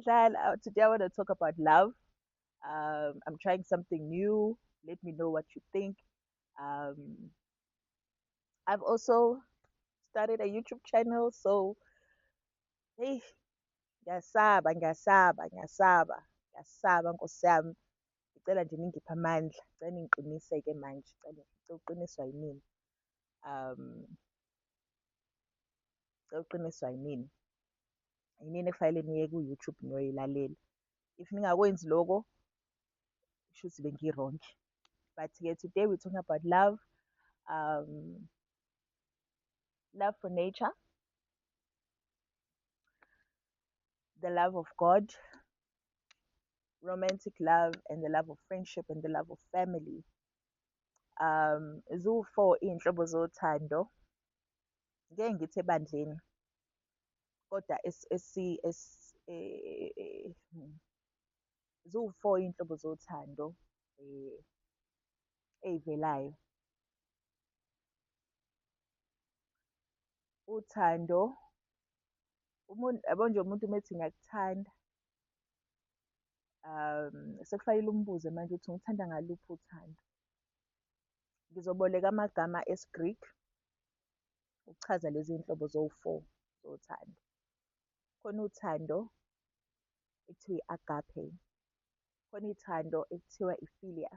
Today I want to talk about love. I'm trying something new. Let me know what you think. Um, I've also started a YouTube channel, so hey, ngiyasaba Nkosi yami. Ngicela nje ningiphe amandla, ngicela ningiqinise-ke manje, ngicela uqiniswa yimina. Um, ngicela uqiniswa yimina. Yinini ekufanele niye ku-YouTube niyoyilalela. If ningakwenzi loko, kushuthi bengi-wrong. But today we're talking about love. Um, love for nature, the love of God, romantic love, and the love of friendship, and the love of family. Ziwu-4 iy'nhlobo zothando. Ngeke ngithi ebandleni, kodwa ziwu-4 iy'nhlobo zothando eh, ey'velayo. Uthando, yabo nje umuntu methi ngiyakuthanda, sekufanele umbuze manje ukuthi ngithanda ngaluphi uthando. Ngizoboleka amagama esi-Greek ukuchaza lezi iy'nhlobo zowu-4 zothando. Khona uthando ekuthiwa i-agape, khona ithando ekuthiwa i-philia,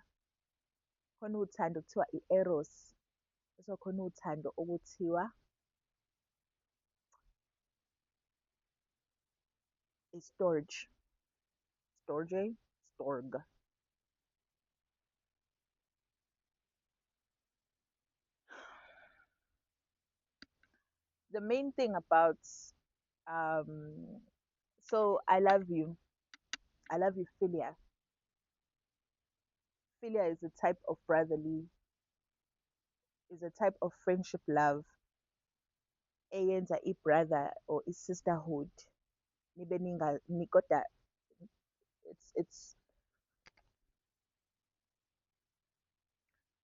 khona uthando okuthiwa i-eros, bese khona uthando okuthiwa i-storge, storge. The main thing about um, so I love you, philia. Philia is a type of is a type of friendship love eyenza i-brother or i-sisterhood nibe kodwa it's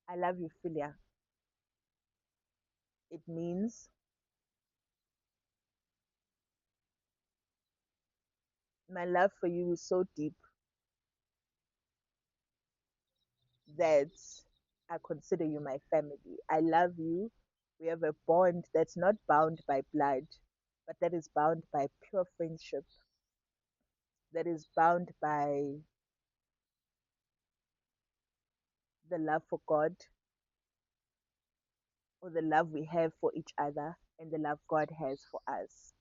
I love you, philia. It means my love for you is so deep that I consider you my family. I love you. We have a bond that's not bound by blood, but that is bound by pure friendship, that is bound by the love for God, or the love we have for each other, and the love God has for us.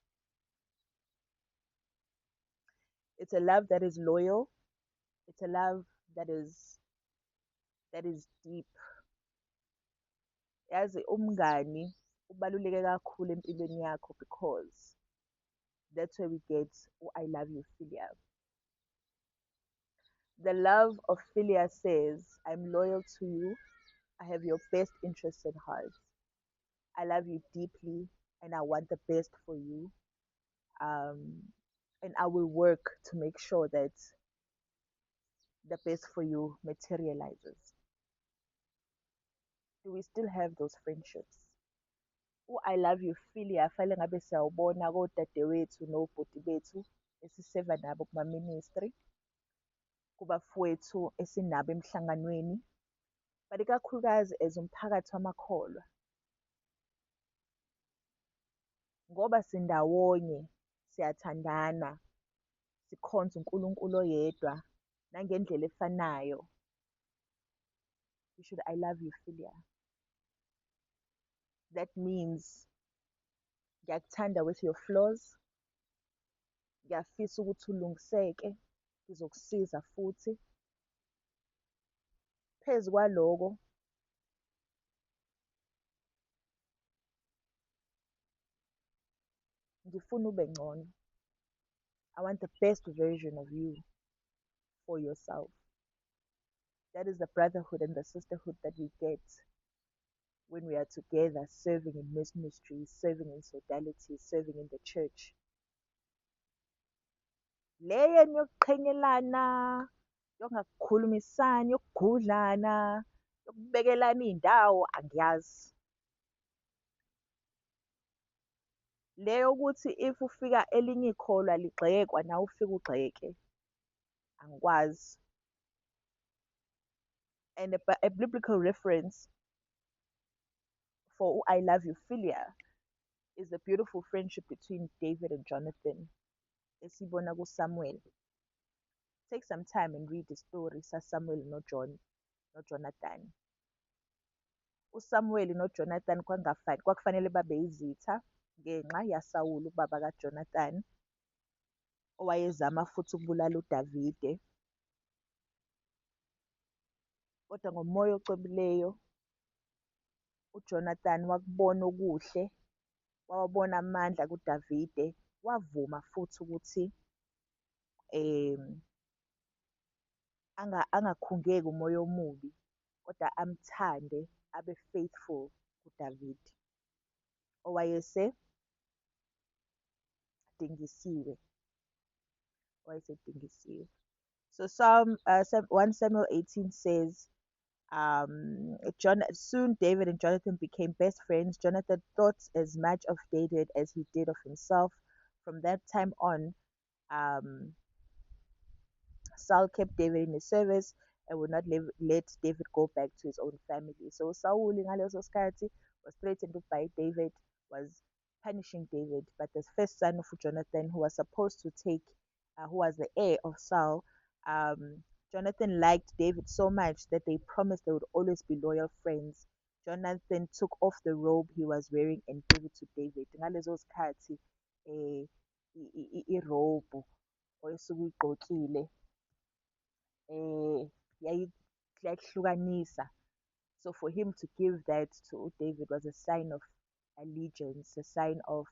It's a love that is loyal. It's a love that is deep. Yazi umngani ubaluleke kakhulu empilweni yakho because that's where we get I love you, philia. The love of philia says, I'm loyal to you. I have your best interest at heart. I love you deeply and I want the best for you. Um, and I will work to make sure that the best for you materializes. Do we still have those friendships? I love you, philia, fanele ngabe siyawubona kodadewethu nobhuti bethu esiseva nabo kuma-ministry, kubafowethu esinabo emhlanganweni, but ikakhulukazi as umphakathi wamakholwa. Ngoba sindawonye, siyathandana, sikhonza uNkulunkulu oyedwa nangendlela efanayo. You should I love you, philia. That means ngiyakuthanda with your flaws. Ngiyafisa ukuthi ulungiseke, ngizokusiza futhi. Phezu kwaloko, ngifuna ube ngcono. I want the best version of you for yourself. That is the brotherhood and the sisterhood that we get when we are together, serving in ministry, serving in sodality, serving in the church. Le yenu yokuqhengelana, yokungakhulumisani, yokugudlana, yokubekelana iy'ndawo, angiyazi. leyo ukuthi if ufika elinye ikholwa ligxekwa nawe ufike ugxeke, angikwazi. And a biblical reference for I love you philia is a beautiful friendship between David and Jonathan. Esibona kuSamuel. Take some time and read the story saSamuel noJonathan. uSamuel noJonathan kwakufanele babe izitha ngenxa yaSawulu ubaba kaJonathan owayezama futhi ukubulala uDavide. Kodwa ngomoya ocwebileyo uJonathan wakubona okuhle, wawabona amandla kuDavide, wavuma futhi ukuthi angakhungeki umoya omubi kodwa amthande abe faithful kuDavide owayesedingisiwe. So Psalm 1 Samuel 18 says, soon David and Jonathan became best friends. Jonathan thought as much of David as he did of himself. From that time on, Saul kept David in his service and would not let David go back to his own family. So Saul ngaleso sikhathi was threatened by David, was punishing David. But the first son of Jonathan, who was supposed to take, who was the heir of Saul, Jonathan liked David so much that they promised they would always be loyal friends. Jonathan took off the robe he was wearing and gave it to David. Ngalezo sikhathi irobe oyesuke uyigqokile yayihlukanisa. So for him to give that to David was a sign of allegiance, a sign of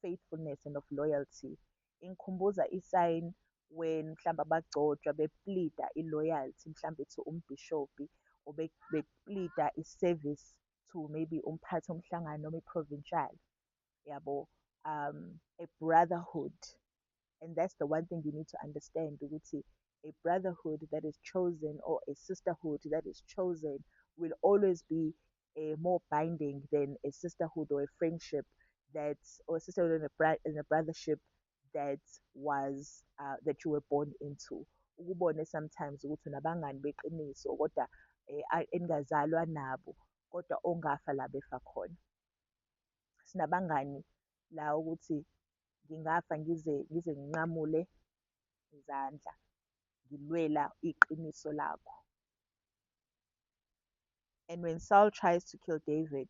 faithfulness and of loyalty. Inkhumbuza isign when mhlawumbe abagcotshwa beplida i-loyalty mhlawumbe to umbhishobhi or beplida i-service to maybe umphathi womhlangano noma i-provincial yabo, a brotherhood. And that's the one thing you need to understand ukuthi a brotherhood that is chosen or a sisterhood that is chosen will always be more binding than a sisterhood or a friendship or a sisterhood and a brothership that was that you were born into. Ukubone sometimes ukuthi unabangani beqiniso kodwa engazalwa nabo kodwa ongafa la befa khona. Sinabangani la ukuthi ngingafa ngize nginqamule izandla ngilwela iqiniso lakho. And when Saul tries to kill David,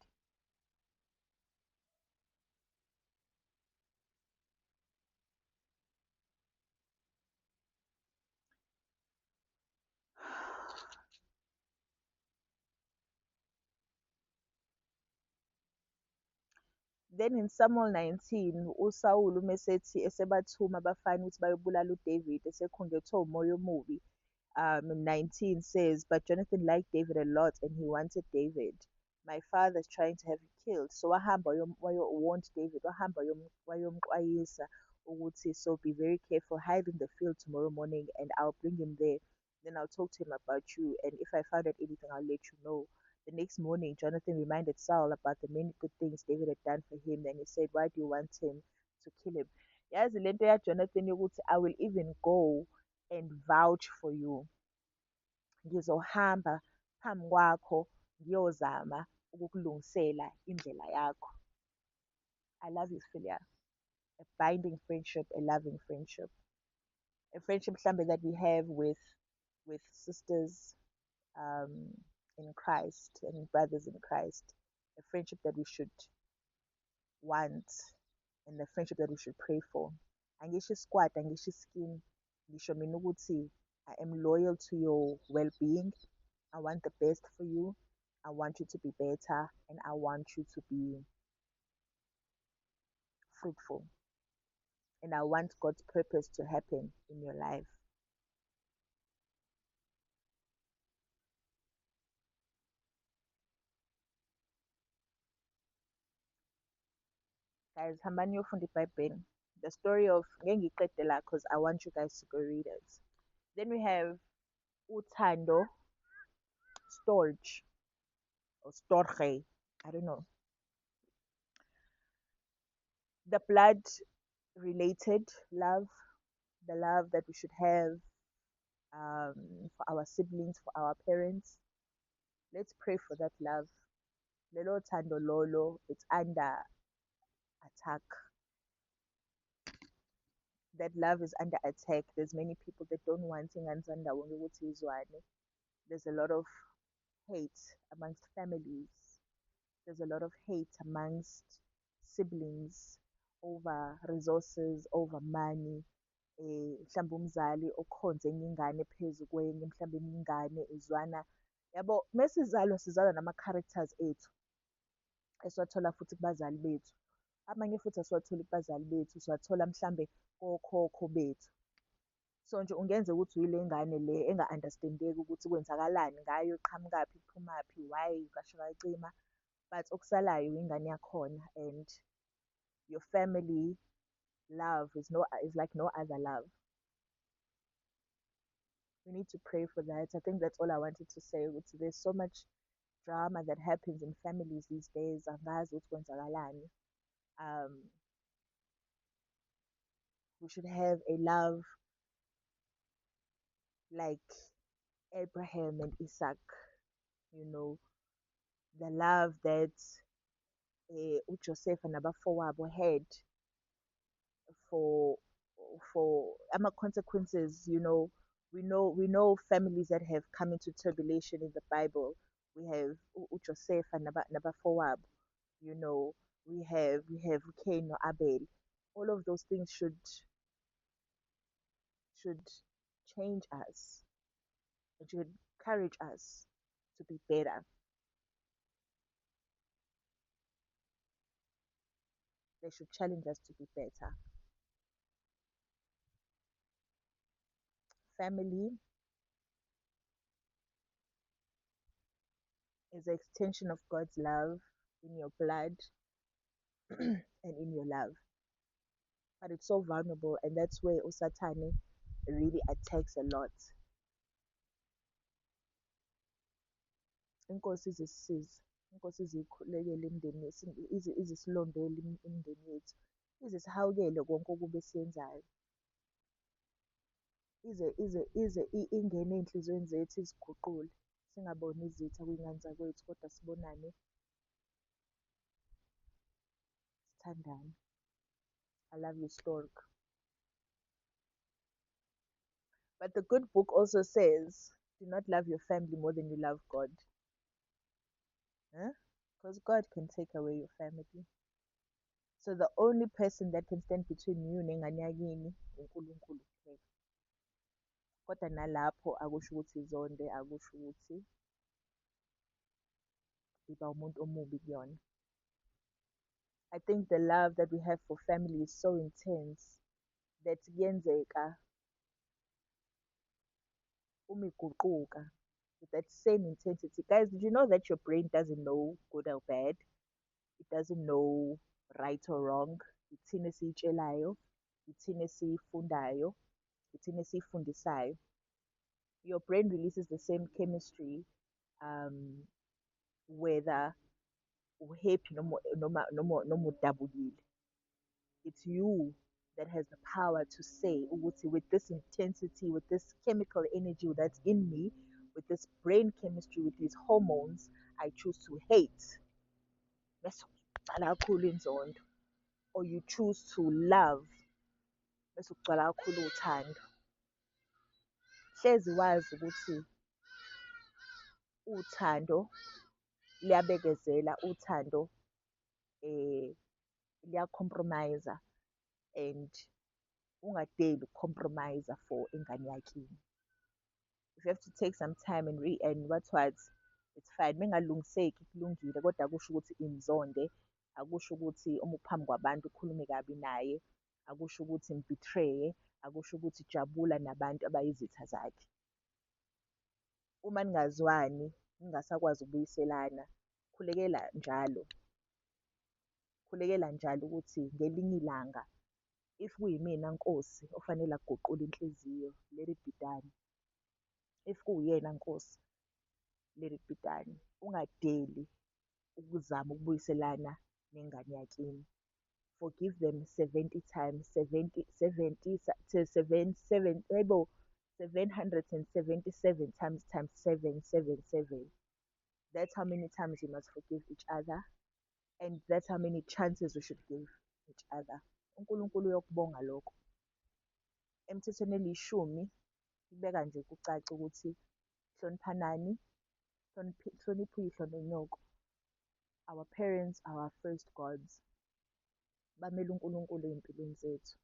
then in Samuel 19, uSawulu mesethi esebathuma abafana ukuthi bayobulala uDavid esekhungethwe umoya omubi. 19 says, but Jonathan liked David a lot and he wanted David. My father is trying to have him killed. So wahamba warned David, wahamba wayomxwayisa ukuthi, so be very careful, hide in the field tomorrow morning and I'll bring him there. Then I'll talk to him about you, and if I found out anything, I'll let you know. The next morning, Jonathan reminded Saul about the many good things David had done for him. Then he said, why do you want him to kill him? Yazi lento ya Jonathan yokuthi I will even go and vouch for you. Ngizohamba phambi kwakho ngiyozama ukukulungisela indlela yakho. I love you, Philia. A binding friendship, a loving friendship. A friendship mhlambe that we have with sisters in Christ and brothers in Christ. A friendship that we should want and a friendship that we should pray for. Angisho squad, angisho skin. Ngisho mina ukuthi I am loyal to your well-being. I want the best for you. I want you to be better and I want you to be fruitful. And I want God's purpose to happen in your life. Guys, hambani niyofunda iBhayibheli. The story of ngeke ngiqede la because I want you guys to go read it. Then we have uThando Storge or Storge. I don't know. The blood related love, the love that we should have for our siblings, for our parents. Let's pray for that love. Lelo Tando Lolo, it's under attack. That love is under attack. There's many people that don't want Ingansanda Izwane. There's a lot of hate amongst families. There's a lot of hate amongst siblings over resources, over money. Mhlawumbe umzali okhonze enye ingane phezu kwenye, mhlawumbe enye ingane izwana. Yabo, mesizalwa nama-characters ethu esiwathola futhi kubazali bethu. Amanye futhi asiwatholi kubazali bethu, siwathola mhlambe kokhokho bethu. So nje ungenza ukuthi uyile ngane le enga-understand-eki ukuthi kwenzakalani ngayo, iqhamukaphi, iphumaphi, why kasho kacima. But okusalayo ingane yakhona, and your family love is like no other love. We need to pray for that. I think that's all I wanted to say. There's so much drama that happens in families these days. We should have a love like Abraham and Isaac, the love that Joseph and Abafowabo had for consequences. We know families that have come into tribulation in the Bible. We have Joseph and Abafowabo. We have Cain or Abel. All of those things should change us. It should encourage us to be better. They should challenge us to be better. Family is an extension of God's love in your blood and in your love. But it's so vulnerable, and that's where Usatane really attacks a lot. Inkosi izisisize, inkosi izikhulekele imindeni, izisilondele imindeni yethu, izisihawukele konke okubi esiyenzayo, ize ingene ey'nhliziyweni zethu, iziguqule, singaboni izitha kwiy'ngane zakwethu, kodwa sibonane, sithandane. I love you, Stork. But the good book also says, do not love your family more than you love God. Because God can take away your family. So the only person that can stand between you nengane yakini uNkulunkulu kuphela. Kodwa nalapho akusho ukuthi izonde, akusho ukuthi iba umuntu omubi kuyona. I think the love that we have for family is so intense that kuyenzeka umiguquka with that same intensity. Guys, did you know that your brain doesn't know good or bad? It doesn't know right or wrong. Ithina esiyitshelayo, ithina esiyifundayo, ithina esiyifundisayo. Your brain releases the same chemistry whether uhappy noma udabukile. It's you that has the power to say, with this intensity, with this chemical energy that's in me, with this brain chemistry, with these hormones, I choose to hate. Or you choose to love. Hlezi wazi ukuthi uthando liyabekezela, uthando liya-compromise, and ungadeli compromise for ingane yakini. If you have to take some time and what's it's fine. Mengalungiseki kulungile, kodwa akusho ukuthi imzonde, akusho ukuthi uma uphambi kwabantu ukhulume kabi naye, akusho ukuthi mbetray, akusho ukuthi jabula nabantu abayizitha zakhe. Uma ningazwani, ningasakwazi ukubuyiselana, khulekela njalo ukuthi ngelinye ilanga, if kuyimina Nkosi ofanele aguqule inhliziyo, let it be done. If kuyena Nkosi, let it be done. Ungadeli ukuzama ukubuyiselana nengane yakini. forgive them 70 times, 70 to 777 times 777. That's how many times we must forgive each other, and that's how many chances we should give each other. uNkulunkulu uyokubonga lokho. Emthethweni elishumi ibeka nje kucace ukuthi hloniphanani, hlonipha uyihlo nonyoko. Our parents are our first gods. Bamele uNkulunkulu ey'mpilweni zethu.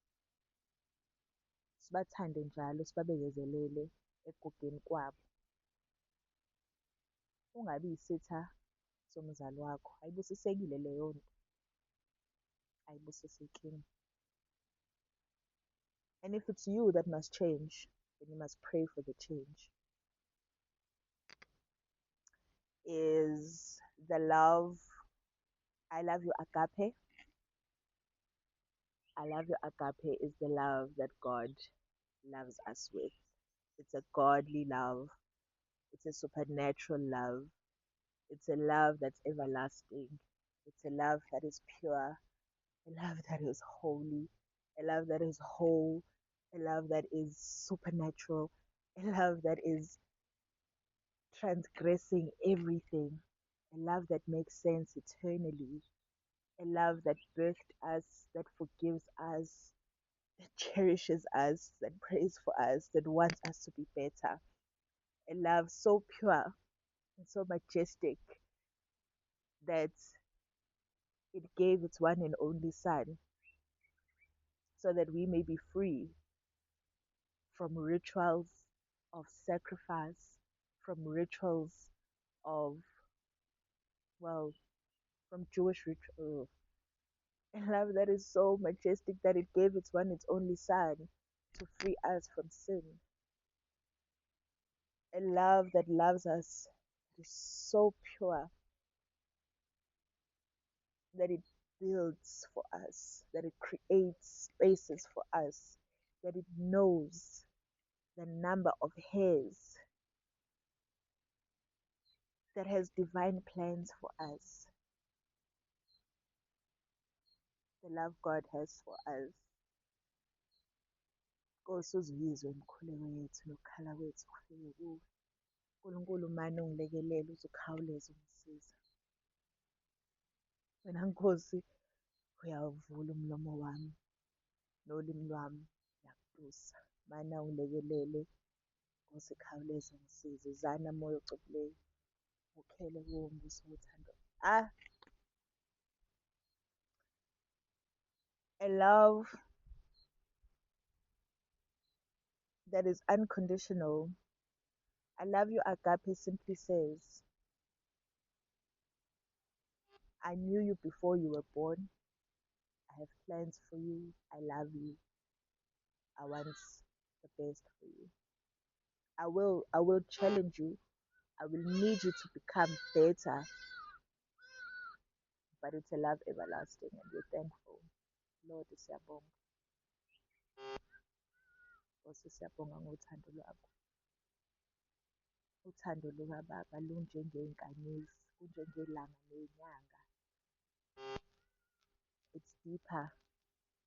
Sibathande njalo, sibabekezelele ekugugeni kwabo. Ungabi yisitha somzali wakho. Ayibusisekile leyo nto. Ayibusisekile. And if it's you that must change, then you must pray for the change. Is the love, I love you agape. I love you agape is the love that God loves us with. It's a godly love. It's a supernatural love. It's a love that's everlasting. It's a love that is pure, a love that is holy, a love that is whole, a love that is supernatural, a love that is transgressing everything, a love that makes sense eternally, a love that birthed us, that forgives us, that cherishes us, that prays for us, that wants us to be better. A love so pure and so majestic that it gave its one and only Son so that we may be free from rituals of sacrifice, from rituals of, well, from Jewish rituals. A love that is so majestic that it gave its one and only Son to free us from sin. A love that loves us, that is so pure, that it builds for us, that it creates spaces for us, that it knows the number of hairs, that has divine plans for us. The love God has for us. Nkosi uzizwe umkhuleko yethu nokukhala kwethu kufike kuwe. uNkulunkulu mane ungilekelele uzukhawuleze ungisiza. Wena Nkosi uyawuvula umlomo wami nolimi lwami uyakutusa. Mane ungilekelele Nkosi khawuleze ungisize. Zana moya ocukileyo ukhele kuwo umbuso wothando. A love that is unconditional. I love you agape simply says, I knew you before you were born. I have plans for you. I love you. I want the best for you. I will challenge you. I will need you to become better. But it's a love everlasting and we're thankful. Lord, siyabonga. Nkosi siyabonga ngothando lwakho. Uthando lukaBaba lunjengey'nkanyezi, kunjengelanga nenyanga. It's deeper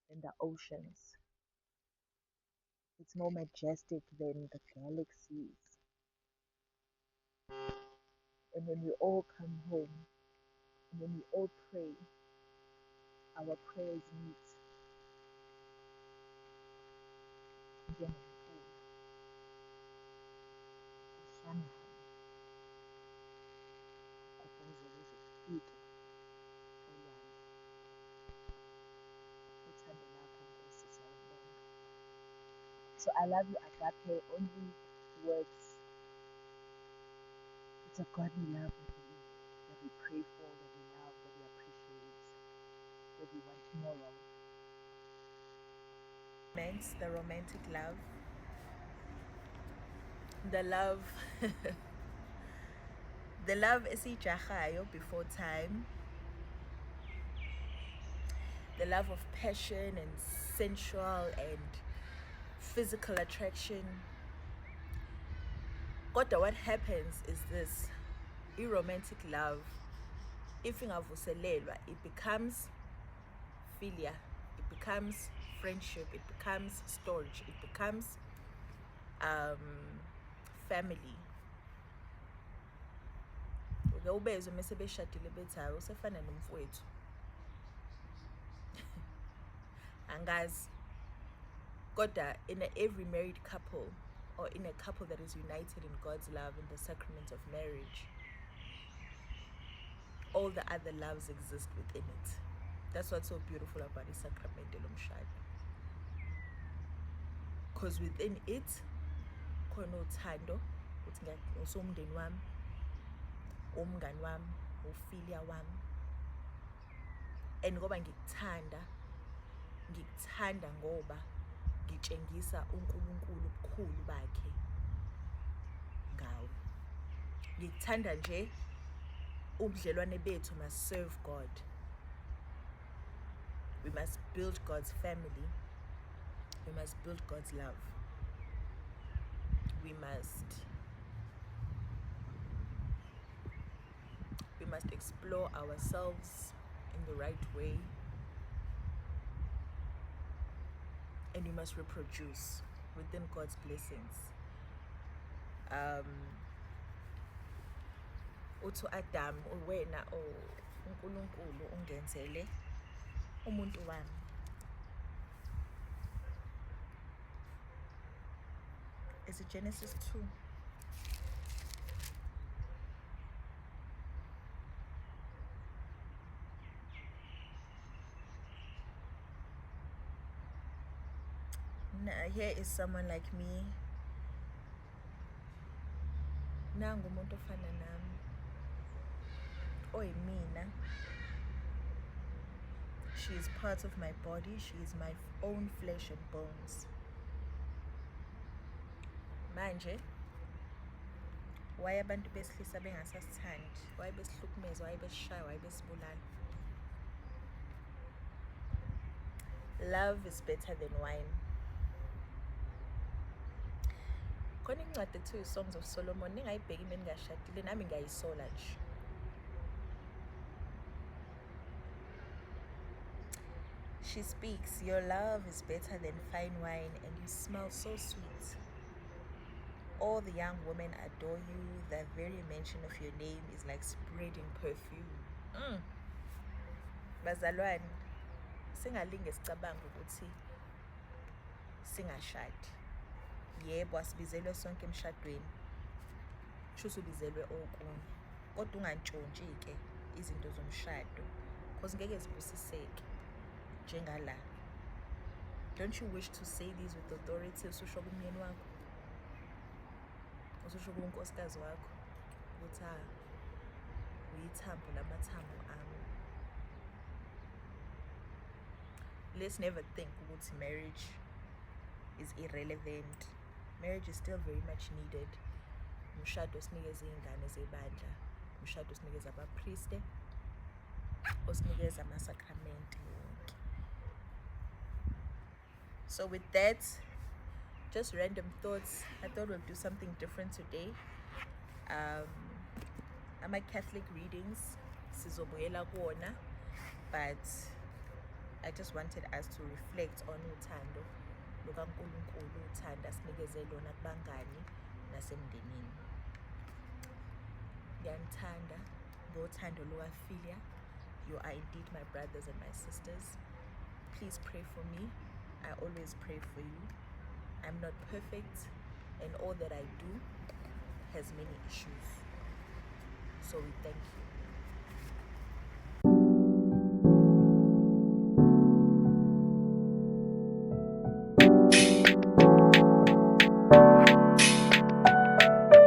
than the oceans. It's more majestic than the galaxies. And when we all come home, and when we all pray, our prayers meet. Njengomfula uhlangane, ugobhoze kuze kufike olwandle. Uthando lwakho Nkosi siyalubonga. So I love you agape only works. It's a godly love that we pray for, that we love, that we appreciate, that we want more of. The romantic love. The love the love esijahayo before time. The love of passion and sensual and physical attraction. Kodwa what happens is this: romantic love, if ingavuselelwa, it becomes philia, it becomes friendship, it becomes storage, it becomes family. Uke ubezwe mase beshadile bethi hayi usefana nomfowethu. Angazi. Kodwa in every married couple, or in a couple that is united in God's love in the sacrament of marriage, all the other loves exist within it. That's what's so beautiful about isakramente lomshado. Because within it, khona uthando, uthi usumndeni wami, umngani wami, ufilia wami. And ngoba ngikuthanda ngoba ngitshengisa uNkulunkulu ubukhulu bakhe ngawe. Ngikuthanda nje ubudlelwane bethu must serve God. We must build God's family. We must build God's love. We must explore ourselves in the right way. And we must reproduce within God's blessings. Uthi Adam, wena uNkulunkulu ungenzele umuntu wami. Is it Genesis 2? Here is someone like me. Nangu umuntu ofana nami. Oyimina. She is part of my body. She is my own flesh and bones. Manje, why abantu besilisa bengasasithandi? Why besihlukumeza? Why besishaya? Why besibulala? Love is better than wine. Khona incwadi ethiwa Songs of Solomon, ningayibheki mina ngashadile, nami ngayisola nje. She speaks, your love is better than fine wine and you smell so sweet. All the young women adore you. The very mention of your name is like spreading perfume. Bazalwane, singalinge sicabanga ukuthi singashadi. Yebo asibizelwe sonke emshadweni. Shuthi ubizelwe okunye. Kodwa ungantshontshi-ke izinto zomshado. Because ngeke zibusiseke njengala. Don't you wish to say these with authority? Ususho kumyeni wakho. Ususho kunkosikazi wakho. Ukuthi uyithambo lamathambo ami. Let's never think ukuthi marriage is irrelevant. Marriage is still very much needed. Umshado sinikeza izingane zebandla. Umshado sinikeza abapriste. Osinikeza amasakramente wonke. So with that, just random thoughts. I thought we'll do something different today. Ama Catholic readings sizobuyela kuwona, but I just wanted us to reflect on uthando lukaNkulunkulu, uthando asinikeze lona kubangani nasemndenini. Ngiyanithanda ngothando lukafilia. You are indeed my brothers and my sisters. Please pray for me. I always pray for you. I'm not perfect, and all that I do has many issues. So we thank you.